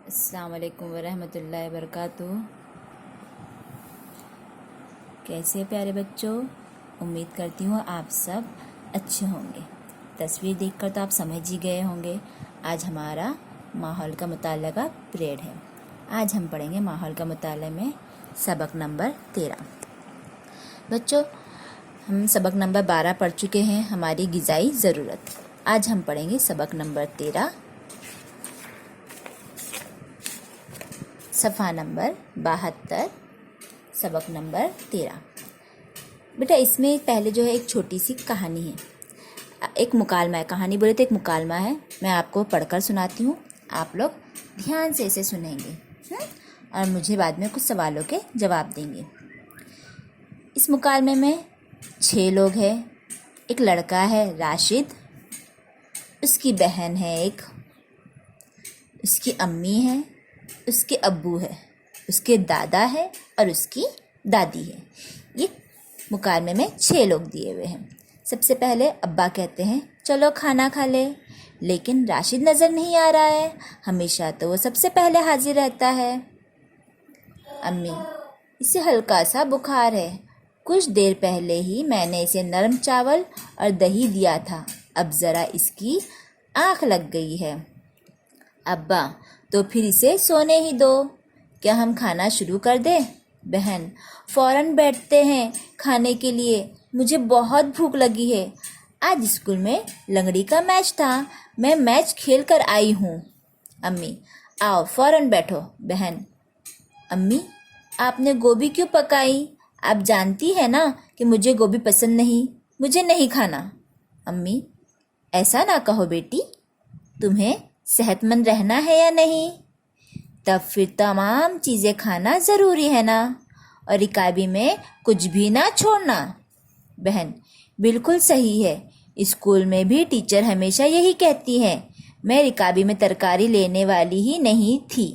अस्सलाम वालेकुम वरहमतुल्लाहि वबरकातुहू। कैसे प्यारे बच्चों, उम्मीद करती हूँ आप सब अच्छे होंगे। तस्वीर देखकर तो आप समझ ही गए होंगे आज हमारा माहौल का मुताला का पीरियड है। आज हम पढ़ेंगे माहौल का मुताला में सबक नंबर 13। बच्चों, हम सबक नंबर 12 पढ़ चुके हैं, हमारी ग़िज़ाई ज़रूरत। आज हम पढ़ेंगे सबक नंबर 13, सफ़ा नंबर 72, सबक नंबर 13। बेटा, इसमें पहले जो है एक छोटी सी कहानी है, एक मुकालमा है। कहानी बोले तो एक मुकालमा है। मैं आपको पढ़कर सुनाती हूँ, आप लोग ध्यान से इसे सुनेंगे और मुझे बाद में कुछ सवालों के जवाब देंगे। इस मुकालमे में 6 लोग हैं। एक लड़का है राशिद, उसकी बहन है एक, उसकी अम्मी है, उसके अब्बू है, उसके दादा है और उसकी दादी है। ये मुकालमे में 6 लोग दिए हुए हैं। सबसे पहले अब्बा कहते हैं चलो खाना खा ले, लेकिन राशिद नज़र नहीं आ रहा है। हमेशा तो वो सबसे पहले हाजिर रहता है। अम्मी, इसे हल्का सा बुखार है, कुछ देर पहले ही मैंने इसे नरम चावल और दही दिया था, अब ज़रा इसकी आँख लग गई है। अब्बा, तो फिर इसे सोने ही दो, क्या हम खाना शुरू कर दें? बहन, फ़ौरन बैठते हैं खाने के लिए, मुझे बहुत भूख लगी है। आज स्कूल में लंगड़ी का मैच था, मैं मैच खेल कर आई हूँ। अम्मी, आओ फ़ौरन बैठो। बहन, अम्मी, आपने गोभी क्यों पकाई? आप जानती है ना कि मुझे गोभी पसंद नहीं, मुझे नहीं खाना। अम्मी, ऐसा ना कहो बेटी, तुम्हें सेहतमंद रहना है या नहीं? तब फिर तमाम चीज़ें खाना ज़रूरी है ना, और रिकाबी में कुछ भी ना छोड़ना। बहन, बिल्कुल सही है, स्कूल में भी टीचर हमेशा यही कहती है। मैं रिकाबी में तरकारी लेने वाली ही नहीं थी,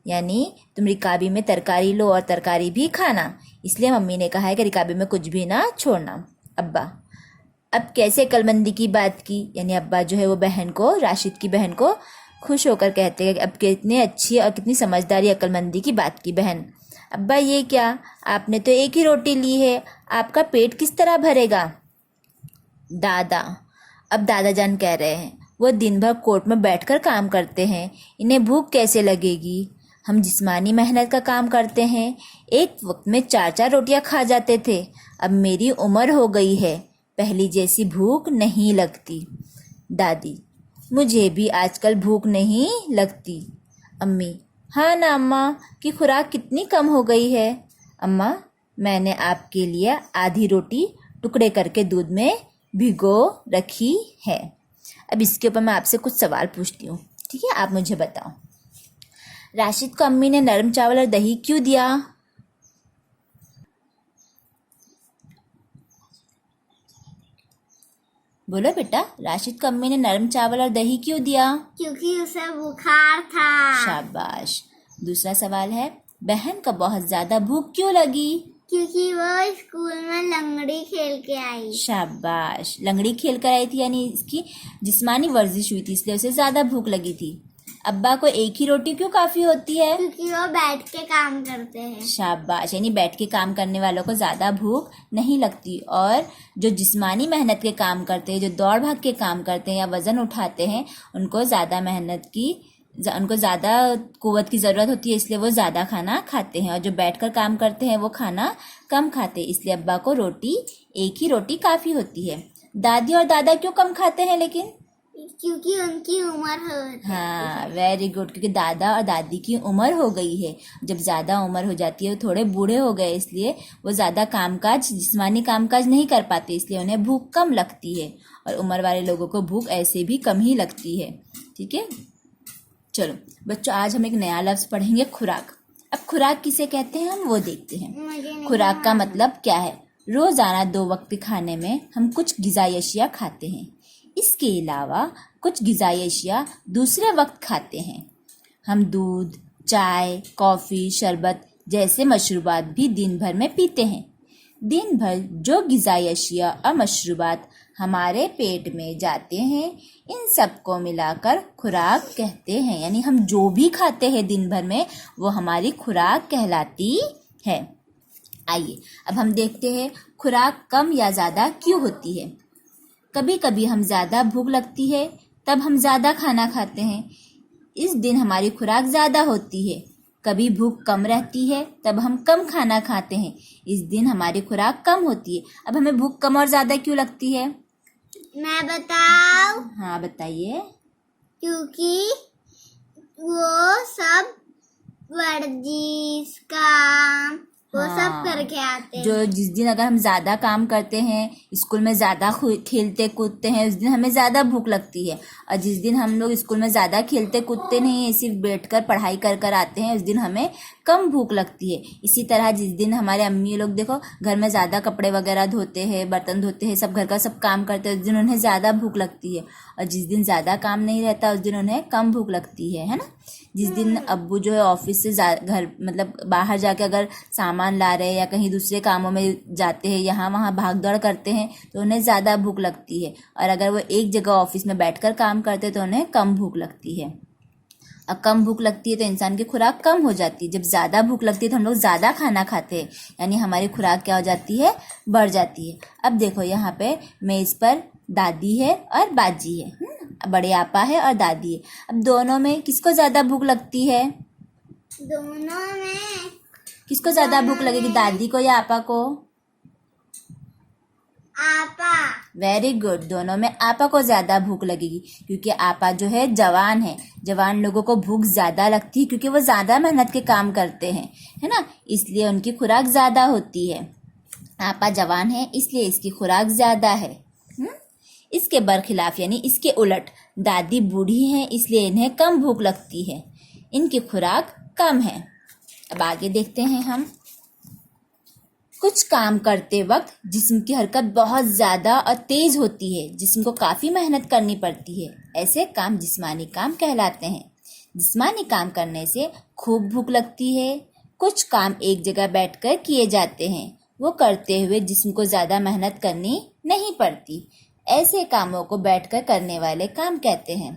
यानी तुम रिकाबी में तरकारी लो और तरकारी भी खाना, इसलिए मम्मी ने कहा है कि रिकाबी में कुछ भी ना छोड़ना। अब्बा, अब कैसे अक्लमंदी की बात की, यानी अब्बा जो है वो बहन को, राशिद की बहन को खुश होकर कहते हैं कि अब कितनी अच्छी और कितनी समझदारी अक्लमंदी की बात की बहन। अब्बा, ये क्या, आपने तो एक ही रोटी ली है, आपका पेट किस तरह भरेगा? दादा, अब दादा जान कह रहे हैं, वो दिन भर कोर्ट में बैठकर काम करते हैं, इन्हें भूख कैसे लगेगी? हम जिस्मानी मेहनत का काम करते हैं, एक वक्त में 4-4 रोटियां खा जाते थे, अब मेरी उम्र हो गई है, पहली जैसी भूख नहीं लगती। दादी, मुझे भी आजकल भूख नहीं लगती। अम्मी, हाँ ना अम्मा, की खुराक कितनी कम हो गई है। अम्मा, मैंने आपके लिए आधी रोटी टुकड़े करके दूध में भिगो रखी है। अब इसके ऊपर मैं आपसे कुछ सवाल पूछती हूँ, ठीक है? आप मुझे बताओ, राशिद को अम्मी ने नरम चावल और दही क्यों दिया? बोलो बेटा, राशिद को अम्मी ने नरम चावल और दही क्यों दिया? क्योंकि उसे बुखार था। शाबाश। दूसरा सवाल है, बहन को बहुत ज्यादा भूख क्यों लगी? क्योंकि वो स्कूल में लंगड़ी खेल के आई। शाबाश, लंगड़ी खेल कर आई थी, यानी इसकी जिस्मानी वर्जिश हुई थी, इसलिए उसे ज्यादा भूख लगी थी। अब्बा को एक ही रोटी क्यों काफी होती है? क्योंकि वो बैठ के काम करते हैं। शाबाश, यानी बैठ के काम करने वालों को ज्यादा भूख नहीं लगती, और जो जिस्मानी मेहनत के काम करते हैं, जो दौड़ भाग के काम करते हैं या वजन उठाते हैं, उनको ज़्यादा कुव्वत की ज़रूरत होती है, इसलिए वो ज़्यादा खाना खाते हैं, और जो बैठकर काम करते हैं वो खाना कम खाते हैं, इसलिए अब्बा को एक ही रोटी काफ़ी होती है। दादी और दादा क्यों कम खाते हैं लेकिन? क्योंकि उनकी उम्र हो। हाँ, वेरी गुड, क्योंकि दादा और दादी की उम्र हो गई है। जब ज़्यादा उम्र हो जाती है, वो थोड़े बूढ़े हो गए, इसलिए वो ज़्यादा कामकाज, जिस्मानी कामकाज नहीं कर पाते, इसलिए उन्हें भूख कम लगती है, और उम्र वाले लोगों को भूख ऐसे भी कम ही लगती है। ठीक है, चलो बच्चों, आज हम एक नया लफ्ज़ पढ़ेंगे, खुराक। अब खुराक किसे कहते हैं हम वो देखते हैं। खुराक का मतलब क्या है? रोज़ाना 2 वक्त के खाने में हम कुछ ग़िज़ाई अशिया खाते हैं, इसके अलावा कुछ ग़िज़ाई अशिया दूसरे वक्त खाते हैं। हम दूध, चाय, कॉफ़ी, शरबत जैसे मशरूबात भी दिन भर में पीते हैं। दिन भर जो ग़िज़ाई अशिया और मशरूबात हमारे पेट में जाते हैं, इन सबको मिलाकर खुराक कहते हैं। यानी हम जो भी खाते हैं दिन भर में वो हमारी खुराक कहलाती है। आइए अब हम देखते हैं खुराक कम या ज़्यादा क्यों होती है। कभी कभी हम ज़्यादा भूख लगती है तब हम ज़्यादा खाना खाते हैं, इस दिन हमारी खुराक ज़्यादा होती है। कभी भूख कम रहती है तब हम कम खाना खाते हैं, इस दिन हमारी खुराक कम होती है। अब हमें भूख कम और ज़्यादा क्यों लगती है? मैं बताऊं? हाँ बताइए। क्योंकि वो सब वर्जिश काम वो सब करके आते हैं। जो जिस दिन अगर हम ज़्यादा काम करते हैं, स्कूल में ज़्यादा खेलते कूदते हैं, उस दिन हमें ज़्यादा भूख लगती है। और जिस दिन हम लोग स्कूल में ज़्यादा खेलते कूदते नहीं है, सिर्फ बैठकर पढ़ाई कर कर आते हैं, उस दिन हमें कम भूख लगती है। इसी तरह जिस दिन हमारे अम्मी लोग देखो घर में ज़्यादा कपड़े वगैरह धोते हैं, बर्तन धोते हैं, सब घर का सब काम करते हैं, उस दिन उन्हें ज़्यादा भूख लगती है। और जिस दिन ज़्यादा काम नहीं रहता उस दिन उन्हें कम भूख लगती है ना। जिस दिन अब्बू जो है ऑफिस से घर मतलब बाहर जाके अगर सामान ला रहे हैं या कहीं दूसरे कामों में जाते हैं, यहाँ वहाँ भाग दौड़ करते हैं, तो उन्हें ज़्यादा भूख लगती है। और अगर वो एक जगह ऑफिस में बैठकर काम करते हैं तो उन्हें कम भूख लगती है। अब कम भूख लगती है तो इंसान की खुराक कम हो जाती है। जब ज़्यादा भूख लगती है तो हम लोग ज़्यादा खाना खाते हैं, यानी हमारी खुराक क्या हो जाती है? बढ़ जाती है। अब देखो यहाँ पे मेज़ पर दादी है और बाजी है, बड़े आपा है और दादी है। अब दोनों में किसको ज़्यादा भूख लगती है? दोनों में किसको ज़्यादा भूख लगेगी, दादी को या आपा को? आपा। वेरी गुड, दोनों में आपा को ज़्यादा भूख लगेगी, क्योंकि आपा जो है जवान है। जवान लोगों को भूख ज़्यादा लगती है क्योंकि वो ज़्यादा मेहनत के काम करते हैं, है ना, इसलिए उनकी खुराक ज़्यादा होती है। आपा जवान है इसलिए इसकी खुराक ज़्यादा है। इसके बरखिलाफ यानी इसके उलट दादी बूढ़ी हैं इसलिए इन्हें कम भूख लगती है, इनकी खुराक कम है। अब आगे देखते हैं हम। कुछ काम करते वक्त जिस्म की हरकत बहुत ज़्यादा और तेज़ होती है, जिस्म को काफ़ी मेहनत करनी पड़ती है, ऐसे काम जिस्मानी काम कहलाते हैं। जिस्मानी काम करने से खूब भूख लगती है। कुछ काम एक जगह बैठकर किए जाते हैं, वो करते हुए जिस्म को ज़्यादा मेहनत करनी नहीं पड़ती, ऐसे कामों को बैठकर करने वाले काम कहते हैं।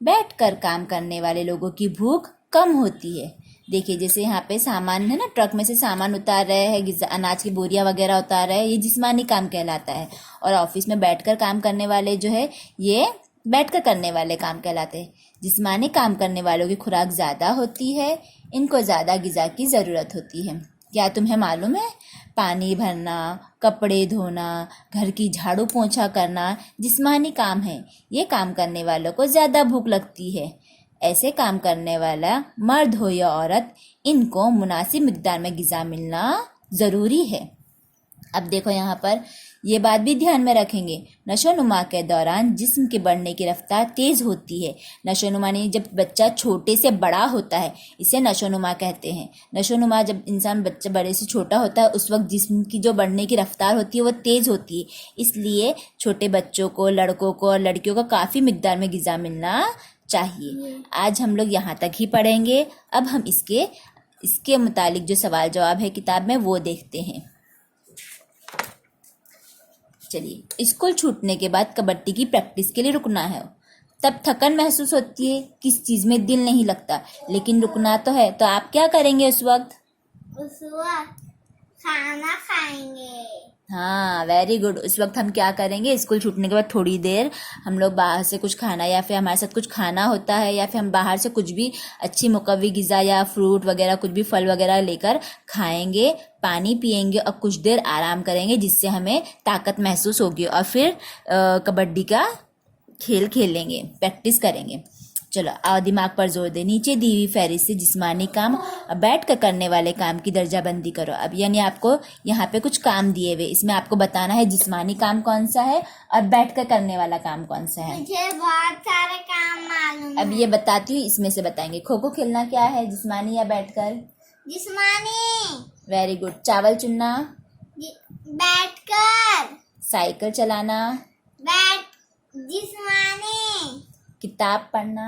बैठकर काम करने वाले लोगों की भूख कम होती है। देखिए जैसे यहाँ पे सामान है ना, ट्रक में से सामान उतार रहे हैं, अनाज की बोरियां वगैरह उतार रहे हैं, ये जिस्मानी काम कहलाता है। और ऑफिस में बैठकर काम करने वाले जो है ये बैठकर करने वाले काम कहलाते हैं। जिस्मानी काम करने वालों की खुराक ज़्यादा होती है, इनको ज़्यादा ग़िज़ा की ज़रूरत होती है। क्या तुम्हें मालूम है, पानी भरना, कपड़े धोना, घर की झाड़ू पोंछा करना जिस्मानी काम है। ये काम करने वालों को ज़्यादा भूख लगती है। ऐसे काम करने वाला मर्द हो या औरत, इनको मुनासिब मिकदार में ग़िज़ा मिलना ज़रूरी है। अब देखो यहाँ पर ये बात भी ध्यान में रखेंगे, नशोनुमा के दौरान जिस्म के बढ़ने की रफ्तार तेज़ होती है। नशोनुमा नहीं, जब बच्चा छोटे से बड़ा होता है इसे नशोनुमा कहते हैं। नशोनुमा जब इंसान बच्चा बड़े से छोटा होता है उस वक्त जिस्म की जो बढ़ने की रफ्तार होती है वो तेज़ होती है, इसलिए छोटे बच्चों को, लड़कों को और लड़कियों को काफ़ी मिकदार में ग़िज़ा मिलना चाहिए। आज हम लोग यहाँ तक ही पढ़ेंगे। अब हम इसके मुतालिक जो सवाल जवाब है किताब में वो देखते हैं। चलिए, स्कूल छूटने के बाद कबड्डी की प्रैक्टिस के लिए रुकना है। तब थकन महसूस होती है, किस चीज़ में दिल नहीं लगता, लेकिन रुकना तो है, तो आप क्या करेंगे उस वक्त? उस वक्त खाना खाएंगे। हाँ वेरी गुड। उस वक्त हम क्या करेंगे, स्कूल छूटने के बाद थोड़ी देर हम लोग बाहर से कुछ खाना, या फिर हमारे साथ कुछ खाना होता है, या फिर हम बाहर से कुछ भी अच्छी मुकव्वी ग़िज़ा या फ्रूट वगैरह कुछ भी फल वगैरह लेकर खाएंगे, पानी पिएंगे और कुछ देर आराम करेंगे, जिससे हमें ताकत महसूस होगी, और फिर कबड्डी का खेल खेलेंगे, प्रैक्टिस करेंगे। चलो आओ दिमाग पर जोर दे। नीचे दी हुई फहरिस्त से जिस्मानी काम और बैठ कर करने वाले काम की दर्जाबंदी करो। अब यानी आपको यहाँ पे कुछ काम दिए हुए, इसमें आपको बताना है जिस्मानी काम कौन सा है और बैठ कर करने वाला काम कौन सा है। मुझे बहुत सारे काम मालूम अब ये बताती हूँ, इसमें से बताएंगे। खो खो खेलना क्या है, जिस्मानी या बैठकर? जिस्मानी। Very good. चावल चुनना? बैठकर। साइकिल चलाना? जिस्मानी। किताब पढ़ना?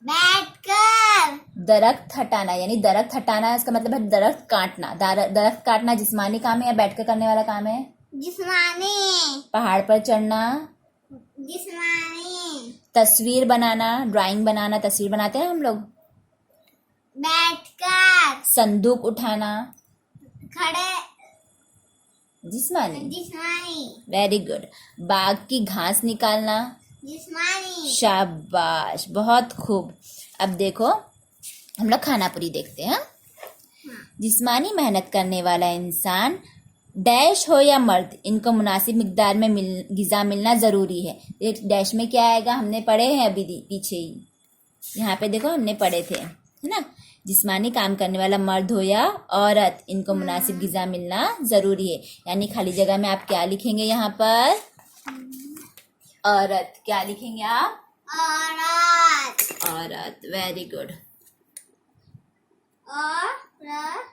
बैठकर। दरख्त हटाना, यानी दरख्त हटाना इसका मतलब है दरख्त काटना। दरख्त काटना जिस्मानी काम है या बैठकर करने वाला काम है? जिस्मानी, पहाड़ पर चढ़ना, जिस्मानी, तस्वीर बनाना, ड्राइंग बनाना, तस्वीर बनाते हैं हम लोग, बैठकर, संदूक उठाना, खड़े, जिस्मानी। जिस्मानी, वेरी गुड। बाग की घास निकालना, जिस्मानी, शाबाश, बहुत खूब। अब देखो हम लोग खाना पूरी देखते हैं। जिस्मानी मेहनत करने वाला इंसान डैश हो या मर्द, इनको मुनासिब मिकदार में गिज़ा मिलना ज़रूरी है। ये डैश में क्या आएगा, हमने पढ़े हैं अभी पीछे ही, यहाँ पे देखो हमने पढ़े थे, है ना। जिस्मानी काम करने वाला मर्द हो या औरत, इनको मुनासिब गिज़ा मिलना ज़रूरी है। यानी खाली जगह में आप क्या लिखेंगे यहाँ पर, औरत। क्या लिखेंगे आप, औरत, औरत। Very good. औरत,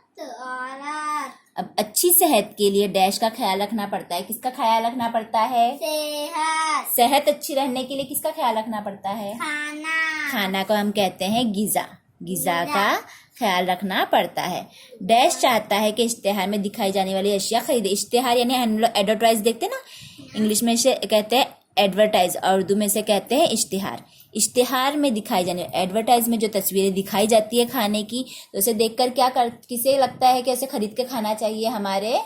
अब अच्छी सेहत के लिए डैश का ख्याल रखना पड़ता है। किसका ख्याल रखना पड़ता है, सेहत, सेहत अच्छी रहने के लिए किसका ख्याल रखना पड़ता है, खाना, खाना को हम कहते हैं गिज़ा। गिज़ा का ख्याल रखना पड़ता है। डैश चाहता है कि इश्तिहार में दिखाई जाने वाली अशिया खरीदे। इश्तिहार यानी हम लोग एडवर्टाइज देखते हैं ना, इंग्लिश में से कहते हैं एडवर्टाइज और उर्दू में से कहते हैं इश्तिहार। इश्तिहार में दिखाई जाने, एडवर्टाइज में जो तस्वीरें दिखाई जाती है खाने की, तो उसे देखकर किसे लगता है कि उसे खरीद के खाना चाहिए, हमारे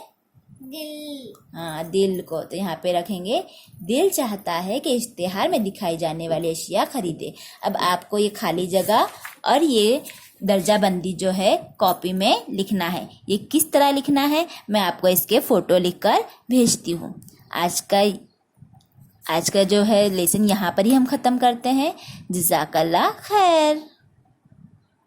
दिल, हाँ, दिल को। तो यहाँ पे रखेंगे, दिल चाहता है कि इश्तिहार में दिखाई जाने वाली अशिया खरीदे। अब आपको ये खाली जगह और ये दर्जाबंदी जो है कॉपी में लिखना है। ये किस तरह लिखना है, मैं आपको इसके फोटो लिखकर भेजती हूँ। आज का जो है लेसन यहाँ पर ही हम ख़त्म करते हैं। जज़ाकल्लाह खैर।